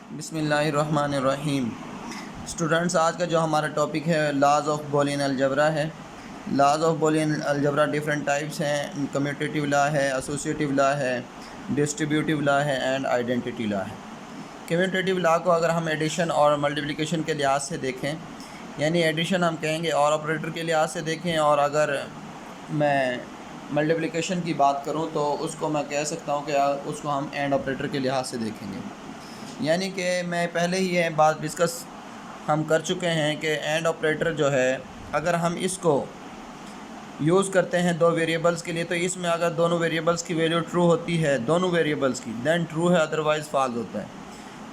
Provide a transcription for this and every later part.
बिस्मिल्लाहिर्रहमानिर्रहीम। स्टूडेंट्स, आज का जो हमारा टॉपिक है लॉज ऑफ बूलियन अलजबरा है। Laws of Boolean algebra different types हैं। कम्यूटेटिव लॉ है, एसोसिएटिव लॉ है, डिस्ट्रीब्यूटिव लॉ है एंड आइडेंटिटी लॉ है। कम्यूटेटिव लॉ को अगर हम एडिशन और मल्टीप्लिकेशन के लिहाज से देखें, यानी एडिशन हम कहेंगे और ऑपरेटर के लिहाज से देखें, और अगर मैं मल्टीप्लिकेशन की बात करूं तो उसको मैं कह सकता हूं कि उसको हम एंड ऑपरेटर के लिहाज से देखेंगे। यानी कि मैं पहले ही ये बात डिस्कस हम कर चुके हैं कि एंड ऑपरेटर जो है, अगर हम इसको यूज़ करते हैं दो वेरिएबल्स के लिए, तो इसमें अगर दोनों वेरिएबल्स की वैल्यू ट्रू होती है, दोनों वेरिएबल्स की, देन ट्रू है, अदरवाइज़ फॉल्स होता है।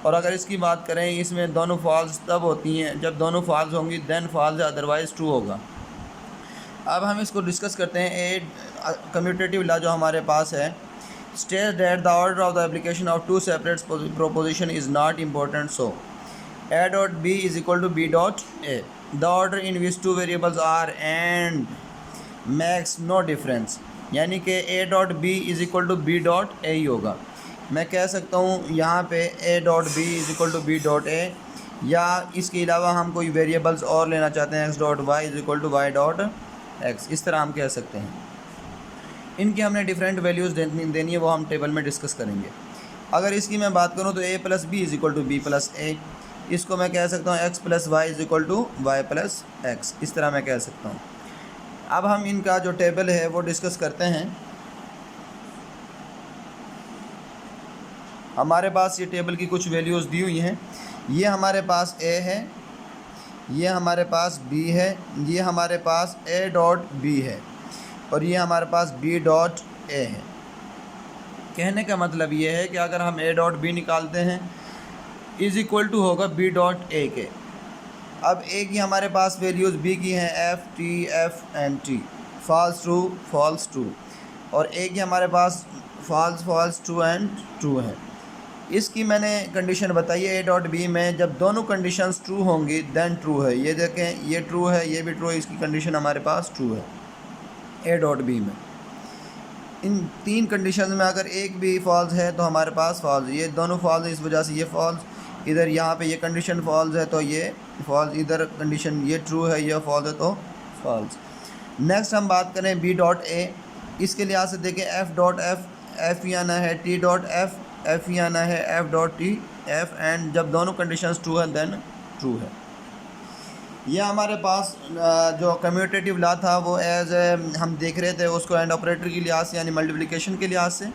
और अगर इसकी बात करें, इसमें दोनों फॉल्स तब होती हैं जब दोनों फॉल्स होंगी, देन फॉल्स है, अदरवाइज़ ट्रू होगा। अब हम इसको डिस्कस करते हैं। कम्यूटेटिव लॉ जो हमारे पास है, states that the order of the application of two separate proposition is not important, so a dot b is equal to b dot a. The order in which two variables are and makes no difference, यानी कि a dot b is equal to b dot a ही होगा। मैं कह सकता हूँ यहाँ पे a dot b is equal to b dot a, या इसके अलावा हम कोई वेरिएबल्स और लेना चाहते हैं, x dot y is equal to y dot x, इस तरह हम कह सकते हैं। इनकी हमने डिफरेंट वैल्यूज़ देनी है, वो हम टेबल में डिस्कस करेंगे। अगर इसकी मैं बात करूँ तो a plus B is equal to B plus A, इसको मैं कह सकता हूँ x plus Y is equal to Y plus X, इस तरह मैं कह सकता हूँ। अब हम इनका जो टेबल है वो डिस्कस करते हैं। हमारे पास ये टेबल की कुछ वैल्यूज़ दी हुई हैं। ये हमारे पास a है, ये हमारे पास b है, ये हमारे पास a डॉट b है, और ये हमारे पास b डॉट a है। कहने का मतलब ये है कि अगर हम a डॉट b निकालते हैं इज़ इक्वल टू होगा b डॉट a के। अब a की हमारे पास वैल्यूज़ b की हैं f and t, false true, और a की हमारे पास फॉल्स ट्रू एंड ट्रू है। इसकी मैंने कंडीशन बताई है a डॉट b में, जब दोनों कंडीशंस ट्रू होंगी देन ट्रू है। ये देखें, ये ट्रू है, ये भी ट्रू है, इसकी कंडीशन हमारे पास ट्रू है a डॉट b में। इन तीन कंडीशन में अगर एक भी फॉल्स है तो हमारे पास फॉल्स, ये दोनों फॉल्स है, इस वजह से ये फॉल्स, इधर यहाँ पे ये कंडीशन फॉल्स है तो ये फॉल्स, इधर कंडीशन ये ट्रू है, ये फॉल्स है तो फॉल्स। नेक्स्ट हम बात करें b डॉट a, इसके लिहाज से देखें f डॉट f ही आना है, t डॉट f ही आना है, f dot t f, and जब दोनों कंडीशंस ट्रू है देन ट्रू है। ये हमारे पास जो कम्यूटेटिव लॉ था वो एज हम देख रहे थे उसको एंड ऑपरेटर के लिहाज से, यानी मल्टीप्लिकेशन के लिहाज से।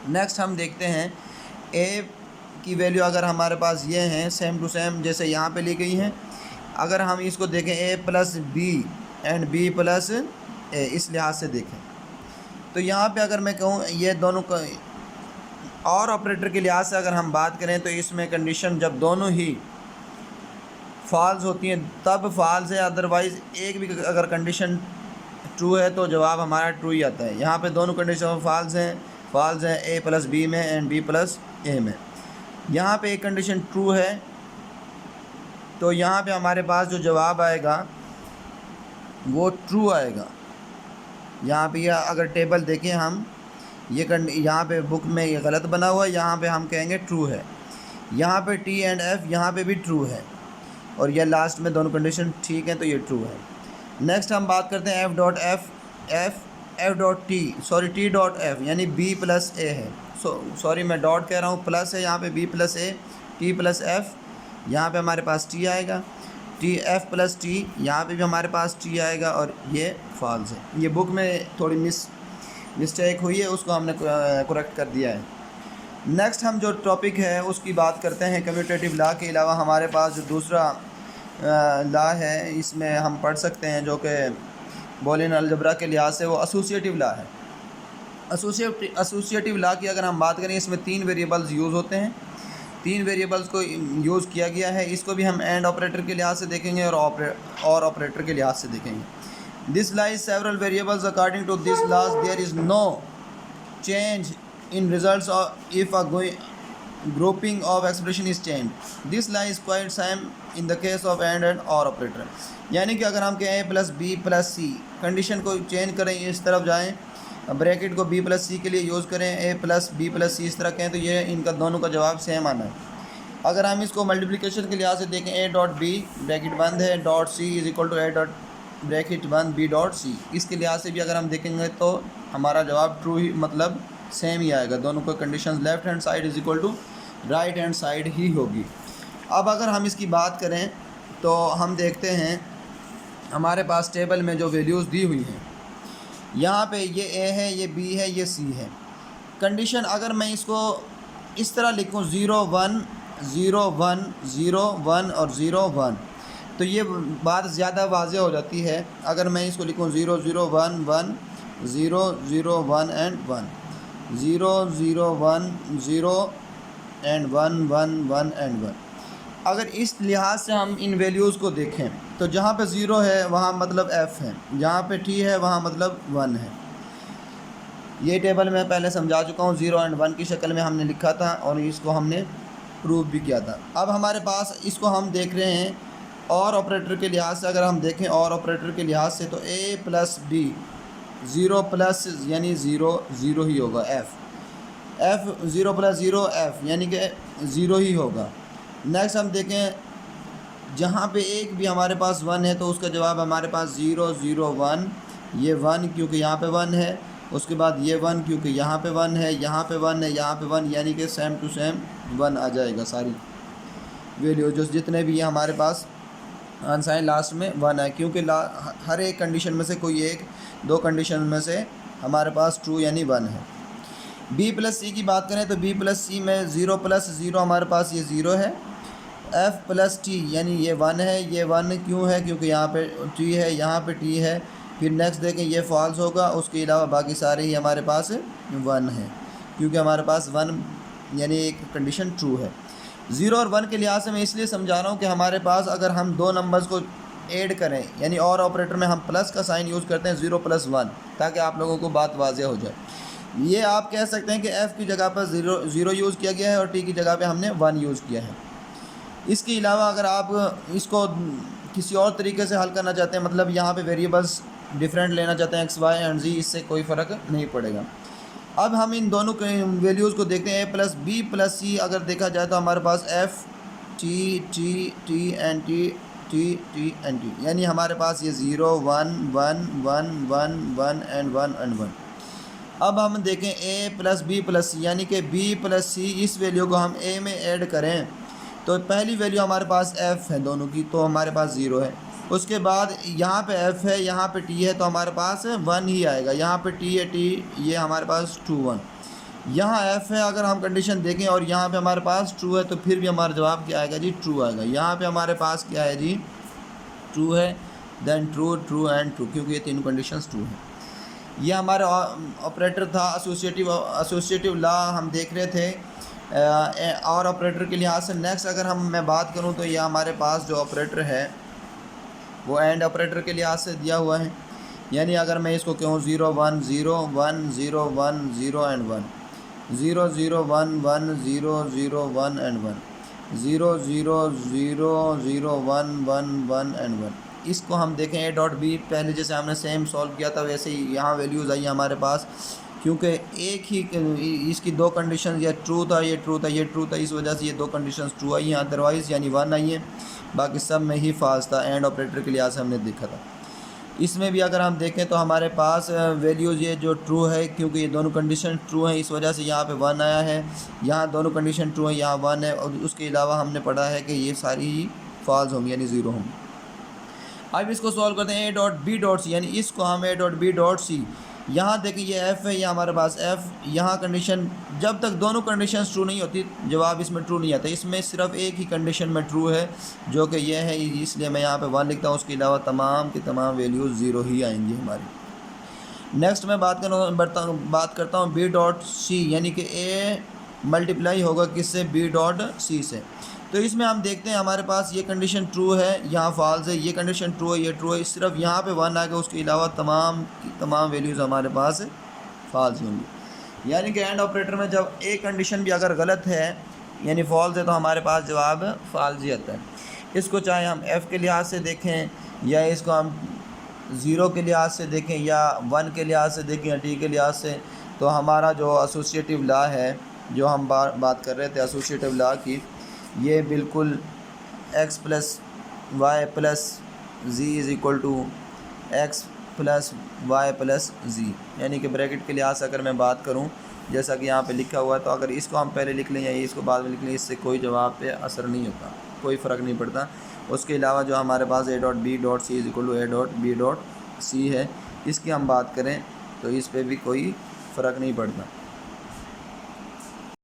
नेक्स्ट हम देखते हैं a की वैल्यू अगर हमारे पास ये हैं सेम टू सेम जैसे यहाँ पे ली गई हैं, अगर हम इसको देखें a plus B and b plus a, इस लिहाज से देखें तो यहाँ पे अगर मैं कहूँ ये दोनों का और ऑपरेटर के लिहाज से अगर हम बात करें तो इसमें कंडीशन जब दोनों ही फॉल्स होती हैं तब फॉल्स है, अदरवाइज़ एक भी अगर कंडीशन ट्रू है तो जवाब हमारा ट्रू ही आता है। यहाँ पे दोनों कंडीशन फॉल्स हैं a प्लस बी में एंड b प्लस a में। यहाँ पे एक कंडीशन ट्रू है तो यहाँ पे हमारे पास जो जवाब आएगा वो ट्रू आएगा। यहाँ पे यह अगर टेबल देखें हम, ये यहाँ पे बुक में ये गलत बना हुआ है, यहाँ पे हम कहेंगे ट्रू है। यहाँ पे t एंड f यहाँ पे भी ट्रू है, और यह लास्ट में दोनों कंडीशन ठीक है तो ये ट्रू है। नेक्स्ट हम बात करते हैं f dot t dot f, यानी b प्लस a है। सॉरी मैं डॉट कह रहा हूँ, प्लस है यहाँ पे b plus a, t plus f, यहाँ पे हमारे पास t आएगा, t f प्लस t, यहाँ पे भी हमारे पास t आएगा, और ये फॉल्स है। ये बुक में थोड़ी मिस्टेक हुई है, उसको हमने करेक्ट कर दिया है। नेक्स्ट हम जो टॉपिक है उसकी बात करते हैं। कम्यूटेटिव लॉ के अलावा हमारे पास जो दूसरा लॉ है इसमें हम पढ़ सकते हैं जो कि बूलियन अलजबरा के लिहाज से वो एसोसिएटिव लॉ है। एसोसिएटिव लॉ की अगर हम बात करें, इसमें तीन वेरिएबल्स यूज़ होते हैं, तीन वेरिएबल्स को यूज़ किया गया है। इसको भी हम एंड ऑपरेटर के लिहाज से देखेंगे और ऑपरेटर के लिहाज से देखेंगे। This law is several variables, according to this laws there is no change in results if a grouping of expression is changed. This lie is quite same in the case of and or operator, यानी कि अगर हम कहें a plus B plus C, condition को change करें, इस तरफ जाएं, ब्रैकेट को b प्लस सी के लिए यूज़ करें, a प्लस बी प्लस सी इस तरह कहें, तो ये इनका दोनों का जवाब सेम आना है। अगर हम इसको मल्टीप्लिकेशन के लिहाज से देखें ए डॉट बी ब्रैकेट बंद है dot C is equal to A dot bracket बंद बी डॉट सी, इसके लिहाज से भी अगर हम देखेंगे तो हमारा जवाब ट्रू ही मतलब सेम ही आएगा। दोनों को condition left hand side is equal to right hand side ही होगी। अब अगर हम इसकी बात करें तो हम देखते हैं हमारे पास टेबल में जो वैल्यूज़ दी हुई हैं, यहाँ पे ये ए है, ये बी है, ये सी है। कंडीशन अगर मैं इसको इस तरह लिखूँ 0 1 0 1 0 1 और 0 1 तो ये बात ज़्यादा वाज़े हो जाती है। अगर मैं इसको लिखूँ 0 0 1 1 0 0 1 एंड 1 0 0 1 0 एंड 1 1 1 एंड 1, अगर इस लिहाज से हम इन वैल्यूज़ को देखें तो जहाँ पे 0 है वहाँ मतलब f है, जहाँ पे t है वहाँ मतलब 1 है। ये टेबल मैं पहले समझा चुका हूँ, 0 एंड 1 की शक्ल में हमने लिखा था और इसको हमने प्रूव भी किया था। अब हमारे पास इसको हम देख रहे हैं और ऑपरेटर के लिहाज से, अगर हम देखें और ऑपरेटर के लिहाज से तो a प्लस b 0 प्लस यानी 0 0 ही होगा, f 0 प्लस 0 f यानी कि 0 ही होगा। नेक्स्ट हम देखें जहाँ पे एक भी हमारे पास 1 है तो उसका जवाब हमारे पास 0 0 1, ये 1 क्योंकि यहाँ पे 1 है, उसके बाद ये 1 क्योंकि यहाँ पे 1 है, यहाँ पे 1 है, यहाँ पे 1, यानी कि सेम टू सेम 1 आ जाएगा। सारी वैल्यू जो जितने भी हैं हमारे पास अनसाइन लास्ट में 1 है, क्योंकि हर एक कंडीशन में से कोई एक दो कंडीशन में से हमारे पास ट्रू यानी 1 है। b प्लस सी की बात करें तो b प्लस सी में 0 प्लस 0 हमारे पास ये 0 है, f प्लस टी यानी ये 1 है, ये 1 क्यों है क्योंकि यहाँ पे t है, यहाँ पे t है। फिर नेक्स्ट देखें ये फॉल्स होगा, उसके अलावा बाकी सारे ही हमारे पास 1 है क्योंकि हमारे पास 1 यानी एक कंडीशन ट्रू है। 0 और 1 के लिहाज से मैं इसलिए समझा रहा हूँ कि हमारे पास अगर हम दो नंबर्स को ऐड करें यानी और ऑपरेटर में हम प्लस का साइन यूज़ करते हैं 0 प्लस 1, ताकि आप लोगों को बात वाज़ेह हो जाए। ये आप कह सकते हैं कि f की जगह पर 0 यूज़ किया गया है और t की जगह पे हमने 1 यूज़ किया है। इसके अलावा अगर आप इसको किसी और तरीके से हल करना चाहते हैं, मतलब यहाँ पे वेरिएबल्स डिफरेंट लेना चाहते हैं x y एंड z, इससे कोई फ़र्क नहीं पड़ेगा। अब हम इन दोनों वैल्यूज़ को देखते हैं। a प्लस बी प्लस सी अगर देखा जाए तो हमारे पास f t t t and t t t and t, यानी हमारे पास ये 0 1 1 1 1 1 एंड 1 एंड 1। अब हम देखें a प्लस बी प्लस सी यानी कि b प्लस सी, इस वैल्यू को हम a में ऐड करें तो पहली वैल्यू हमारे पास f है दोनों की, तो हमारे पास 0 है। उसके बाद यहाँ पे f है, यहाँ पे t है, तो हमारे पास 1 ही आएगा। यहाँ पे t है, t ये हमारे पास 2 1, यहाँ f है। अगर हम कंडीशन देखें और यहाँ पे हमारे पास ट्रू है तो फिर भी हमारा जवाब क्या आएगा जी, ट्रू आएगा। यहाँ पे हमारे पास क्या है जी, ट्रू है, then true true and true, क्योंकि ये तीनों कंडीशंस ट्रू हैं। ये हमारा ऑपरेटर था एसोसिएटिव लॉ हम देख रहे थे और ऑपरेटर के लिहाज से। नेक्स्ट अगर मैं बात करूं तो ये हमारे पास जो ऑपरेटर है वो एंड ऑपरेटर के लिहाज से दिया हुआ है। यानी अगर मैं इसको कहूँ 0 1 0 1 0 1 0 एंड 1, 0 0 1 1 0 0 1 एंड 1, 0 0 0 0 1 1 1 एंड 1। इसको हम देखें a डॉट बी, पहले जैसे हमने सेम सॉल्व किया था वैसे ही यहाँ वैल्यूज़ आई हमारे पास, क्योंकि एक ही इसकी दो कंडीशन, ये ट्रू था, ये ट्रू था, ये ट्रू था, इस वजह से ये दो कंडीशंस ट्रू आई हैं, अदरवाइज़ यानी 1 आई है, बाकी सब में ही फॉल्स था। एंड ऑपरेटर के लिहाज से हमने देखा था। इसमें भी अगर हम देखें तो हमारे पास वैल्यूज़ ये जो ट्रू है, क्योंकि ये दोनों कंडीशन ट्रू हैं इस वजह से यहाँ पे 1 आया है। यहाँ दोनों कंडीशन ट्रू है, यहाँ 1 है, और उसके अलावा हमने पढ़ा है कि ये सारी ही फॉल्स होंगी यानी 0 होंगी। अब इसको सॉल्व करते हैं a dot B dot C, यानी इसको हम a dot B dot C, यहाँ देखिए ये f है, ये हमारे पास f, यहाँ कंडीशन जब तक दोनों कंडीशन ट्रू नहीं होती जवाब इसमें ट्रू नहीं आता। इसमें सिर्फ एक ही कंडीशन में ट्रू है जो कि ये है, इसलिए मैं यहाँ पे 1 लिखता हूँ। उसके अलावा तमाम की तमाम वैल्यूज़ 0 ही आएंगी हमारी। नेक्स्ट मैं बात करता हूँ b डॉट सी, यानी कि a मल्टीप्लाई होगा किससे, b डॉट सी से। तो इसमें हम देखते हैं हमारे पास ये कंडीशन ट्रू है, यहाँ फॉल्स है, ये कंडीशन ट्रू है, ये ट्रू है, सिर्फ यहाँ पे 1 आ गया, उसके अलावा तमाम वैल्यूज़ हमारे पास फॉल्स होंगी। यानी कि एंड ऑपरेटर में जब एक कंडीशन भी अगर गलत है यानी फॉल्स है तो हमारे पास जवाब फॉल्स ही आता है। इसको चाहे हम f के लिहाज से देखें या इसको हम 0 के लिहाज से देखें या 1 के लिहाज से देखें या t के लिहाज से, तो हमारा जो एसोसिएटिव लॉ है जो हम बात कर रहे थे एसोसिएटिव लॉ की, ये बिल्कुल X plus Y plus G is equal to X plus Y plus G, यानी कि ब्रैकेट के लिहाज से अगर मैं बात करूं जैसा कि यहाँ पे लिखा हुआ है, तो अगर इसको हम पहले लिख लें या इसको बाद में लिख लें, इससे कोई जवाब पे असर नहीं होता, कोई फ़र्क नहीं पड़ता। उसके अलावा जो हमारे पास A dot B dot C is equal to A dot B dot C है, इसकी हम बात करें तो इस पर भी कोई फ़र्क नहीं पड़ता।